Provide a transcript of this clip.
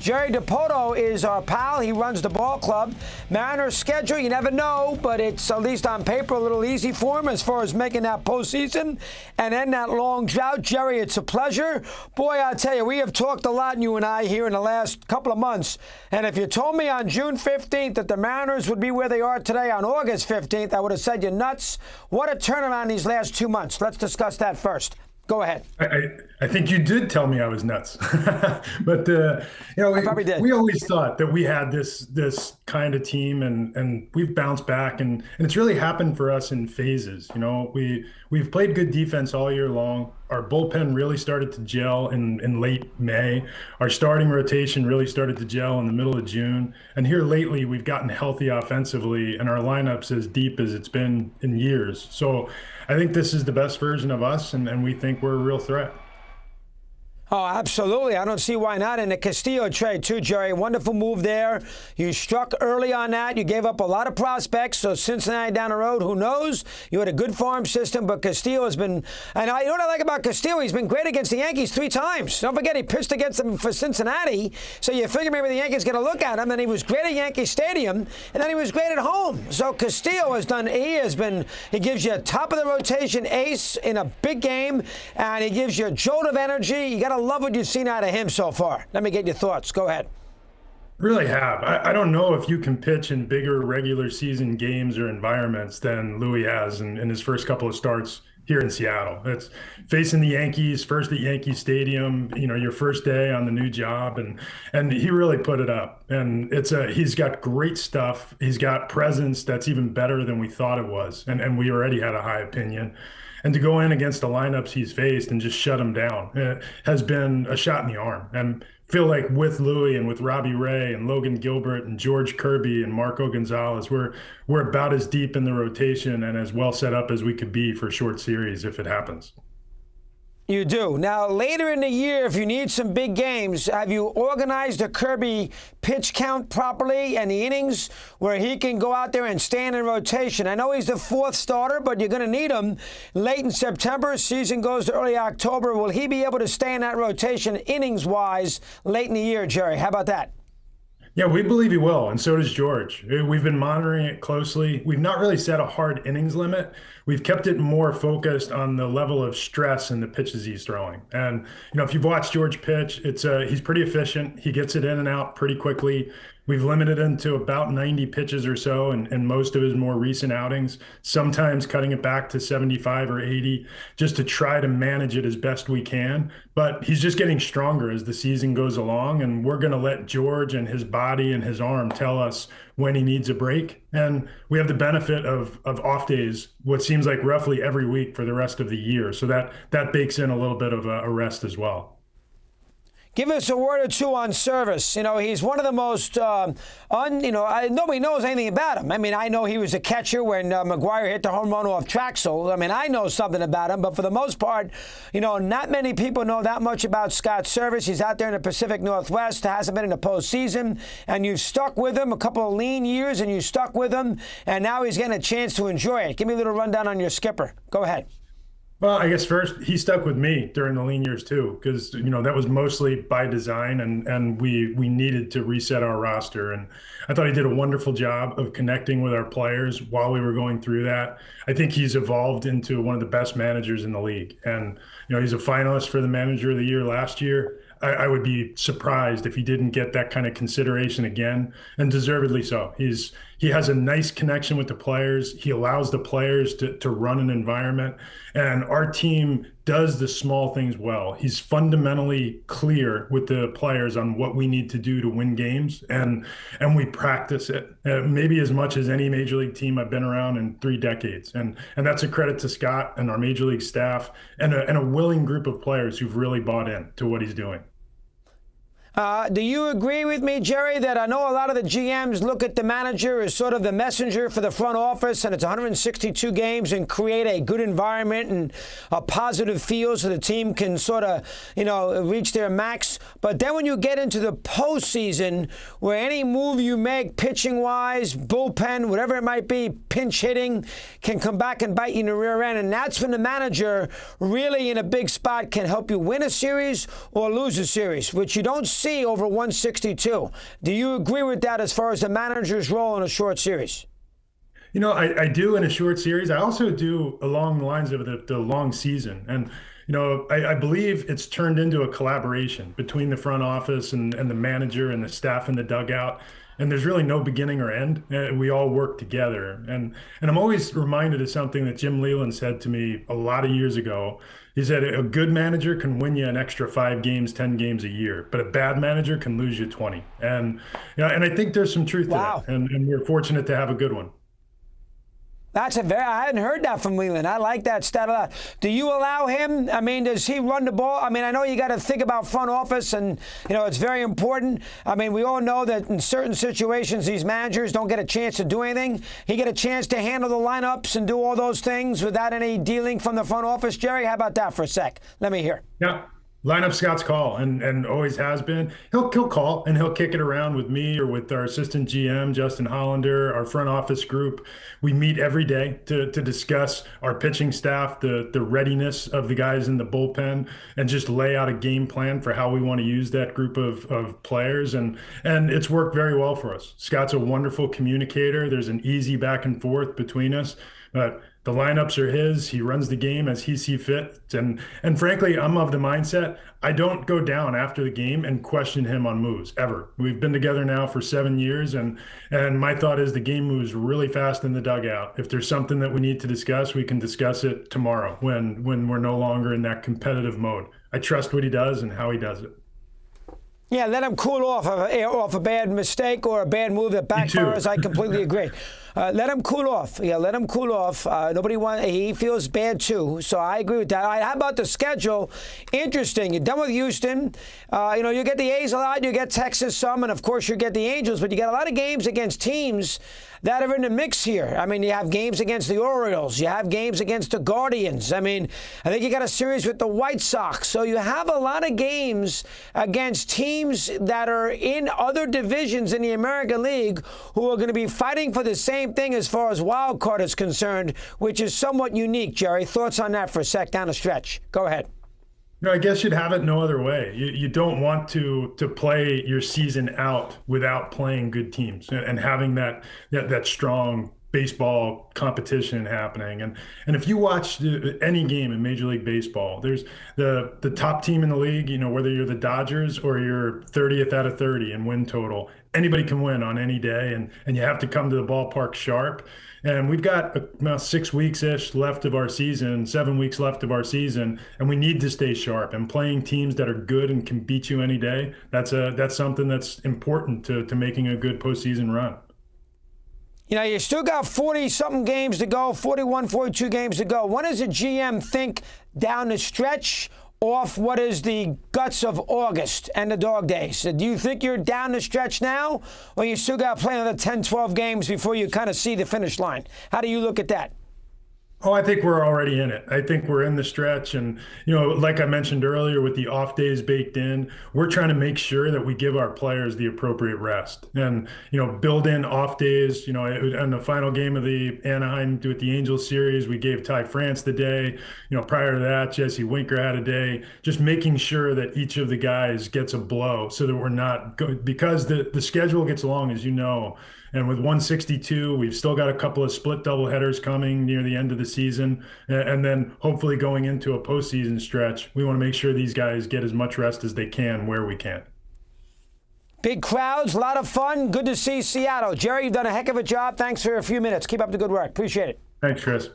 Jerry Dipoto is our pal. He runs the ball club. Mariners' schedule, you never know, but it's at least on paper a little easy for him as far as making that postseason and end that long drought. Jerry, it's a pleasure. Boy, I tell you, we have talked a lot, you and I, here in the last couple of months. And if you told me on June 15th that the Mariners would be where they are today on August 15th, I would have said you're nuts. What a turnaround these last 2 months. Let's discuss that first. Go ahead. I think you did tell me I was nuts, but we always thought that we had this kind of team, and we've bounced back, and it's really happened for us in phases. We've played good defense all year long. Our bullpen really started to gel in late May. Our starting rotation really started to gel in the middle of June, and here lately we've gotten healthy offensively, and our lineup's as deep as it's been in years. So I think this is the best version of us, and we think we're a real threat. Oh, absolutely. I don't see why not. And the Castillo trade, too, Jerry. Wonderful move there. You struck early on that. You gave up a lot of prospects. So Cincinnati down the road, who knows? You had a good farm system, but Castillo has been, and you know what I like about Castillo? He's been great against the Yankees 3 times. Don't forget, he pitched against them for Cincinnati. So you figure maybe the Yankees going to look at him. And he was great at Yankee Stadium, and then he was great at home. So Castillo has done, he gives you a top of the rotation ace in a big game, and he gives you a jolt of energy. You got to love what you've seen out of him so far. Let me get your thoughts. Go ahead. Really have. I don't know if you can pitch in bigger regular season games or environments than Louis has in his first couple of starts here in Seattle. It's facing the Yankees, first at Yankee Stadium, your first day on the new job, and he really put it up. And he's got great stuff. He's got presence that's even better than we thought it was. And we already had a high opinion. And to go in against the lineups he's faced and just shut him down has been a shot in the arm. And feel like with Louis and with Robbie Ray and Logan Gilbert and George Kirby and Marco Gonzalez, we're about as deep in the rotation and as well set up as we could be for a short series if it happens. You do. Now, later in the year, if you need some big games, have you organized the Kirby pitch count properly and the innings where he can go out there and stand in rotation? I know he's the 4th starter, but you're going to need him late in September. Season goes to early October. Will he be able to stay in that rotation innings-wise late in the year, Jerry? How about that? Yeah, we believe he will, and so does George. We've been monitoring it closely. We've not really set a hard innings limit. We've kept it more focused on the level of stress in the pitches he's throwing. And, if you've watched George pitch, he's pretty efficient. He gets it in and out pretty quickly. We've limited him to about 90 pitches or so in most of his more recent outings, sometimes cutting it back to 75 or 80 just to try to manage it as best we can. But he's just getting stronger as the season goes along, and we're going to let George and his body and his arm tell us when he needs a break. And we have the benefit of off days, what seems like roughly every week for the rest of the year. So that bakes in a little bit of a rest as well. Give us a word or two on Servais. He's one of the most, nobody knows anything about him. I mean, I know he was a catcher when McGuire hit the home run off Traxel. I mean, I know something about him, but for the most part, not many people know that much about Scott Servais. He's out there in the Pacific Northwest, hasn't been in the postseason, and you've stuck with him a couple of lean years, and you stuck with him, and now he's getting a chance to enjoy it. Give me a little rundown on your skipper. Go ahead. Well, I guess first, he stuck with me during the lean years too, because that was mostly by design, and we needed to reset our roster. And I thought he did a wonderful job of connecting with our players while we were going through that. I think he's evolved into one of the best managers in the league, and he's a finalist for the Manager of the Year last year. I would be surprised if he didn't get that kind of consideration again, and deservedly so. He has a nice connection with the players. He allows the players to run an environment, and our team does the small things well. He's fundamentally clear with the players on what we need to do to win games, and we practice it maybe as much as any major league team I've been around in 3 decades. And that's a credit to Scott and our major league staff and a willing group of players who've really bought in to what he's doing. Do you agree with me, Jerry, that I know a lot of the GMs look at the manager as sort of the messenger for the front office, and it's 162 games, and create a good environment and a positive feel so the team can sort of, reach their max. But then when you get into the postseason, where any move you make pitching-wise, bullpen, whatever it might be, pinch hitting, can come back and bite you in the rear end. And that's when the manager really in a big spot can help you win a series or lose a series, which you don't see see over 162. Do you agree with that as far as the manager's role in a short series? I do in a short series. I also do along the lines of the long season. And, I believe it's turned into a collaboration between the front office and the manager and the staff in the dugout. And there's really no beginning or end. We all work together. And I'm always reminded of something that Jim Leyland said to me a lot of years ago. He said, a good manager can win you an extra 5 games, 10 games a year, but a bad manager can lose you 20. And, and I think there's some truth to that. And we're fortunate to have a good one. I hadn't heard that from Leland. I like that stat a lot. Do you allow him? I mean, does he run the ball? I mean, I know you got to think about front office, and it's very important. I mean, we all know that in certain situations, these managers don't get a chance to do anything. He get a chance to handle the lineups and do all those things without any dealing from the front office. Jerry, how about that for a sec? Let me hear. Yeah. Lineup Scott's call and always has been. He'll call and he'll kick it around with me or with our assistant GM, Justin Hollander, our front office group. We meet every day to discuss our pitching staff, the readiness of the guys in the bullpen, and just lay out a game plan for how we want to use that group of players. And it's worked very well for us. Scott's a wonderful communicator. There's an easy back and forth between us. But the lineups are his. He runs the game as he sees fit. And frankly, I'm of the mindset, I don't go down after the game and question him on moves, ever. We've been together now for 7 years, and my thought is the game moves really fast in the dugout. If there's something that we need to discuss, we can discuss it tomorrow when we're no longer in that competitive mode. I trust what he does and how he does it. Yeah, let him cool off a bad mistake or a bad move that backfires. I completely agree. Let him cool off. Yeah, let him cool off. He feels bad too, so I agree with that. All right, how about the schedule? Interesting. You're done with Houston. You get the A's a lot, you get Texas some, and of course you get the Angels, but you get a lot of games against teams that are in the mix here. I mean, you have games against the Orioles. You have games against the Guardians. I mean, I think you got a series with the White Sox. So you have a lot of games against teams that are in other divisions in the American League who are going to be fighting for the same thing as far as wild card is concerned, which is somewhat unique, Jerry. Thoughts on that for a sec down the stretch? Go ahead. I guess you'd have it no other way. You don't want to play your season out without playing good teams and having that strong baseball competition happening. And if you watch any game in Major League Baseball, there's the top team in the league, whether you're the Dodgers or you're 30th out of 30 in win total, anybody can win on any day, and you have to come to the ballpark sharp. And we've got about 6 weeks-ish left of our season, 7 weeks left of our season, and we need to stay sharp. And playing teams that are good and can beat you any day, that's something that's important to making a good postseason run. You still got 40-something games to go, 41, 42 games to go. When does a GM think down the stretch off what is the guts of August and the dog days? Do you think you're down the stretch now, or you still got to play another 10, 12 games before you kind of see the finish line? How do you look at that? Oh, I think we're already in it. I think we're in the stretch. And, like I mentioned earlier, with the off days baked in, we're trying to make sure that we give our players the appropriate rest and, build in off days. On the final game of the Anaheim with the Angels series, we gave Ty France the day. Prior to that, Jesse Winker had a day, just making sure that each of the guys gets a blow so that we're not because the schedule gets long, as you know. And with 162, we've still got a couple of split doubleheaders coming near the end of the season. And then hopefully going into a postseason stretch, we want to make sure these guys get as much rest as they can where we can. Big crowds, a lot of fun. Good to see Seattle. Jerry, you've done a heck of a job. Thanks for a few minutes. Keep up the good work. Appreciate it. Thanks, Chris.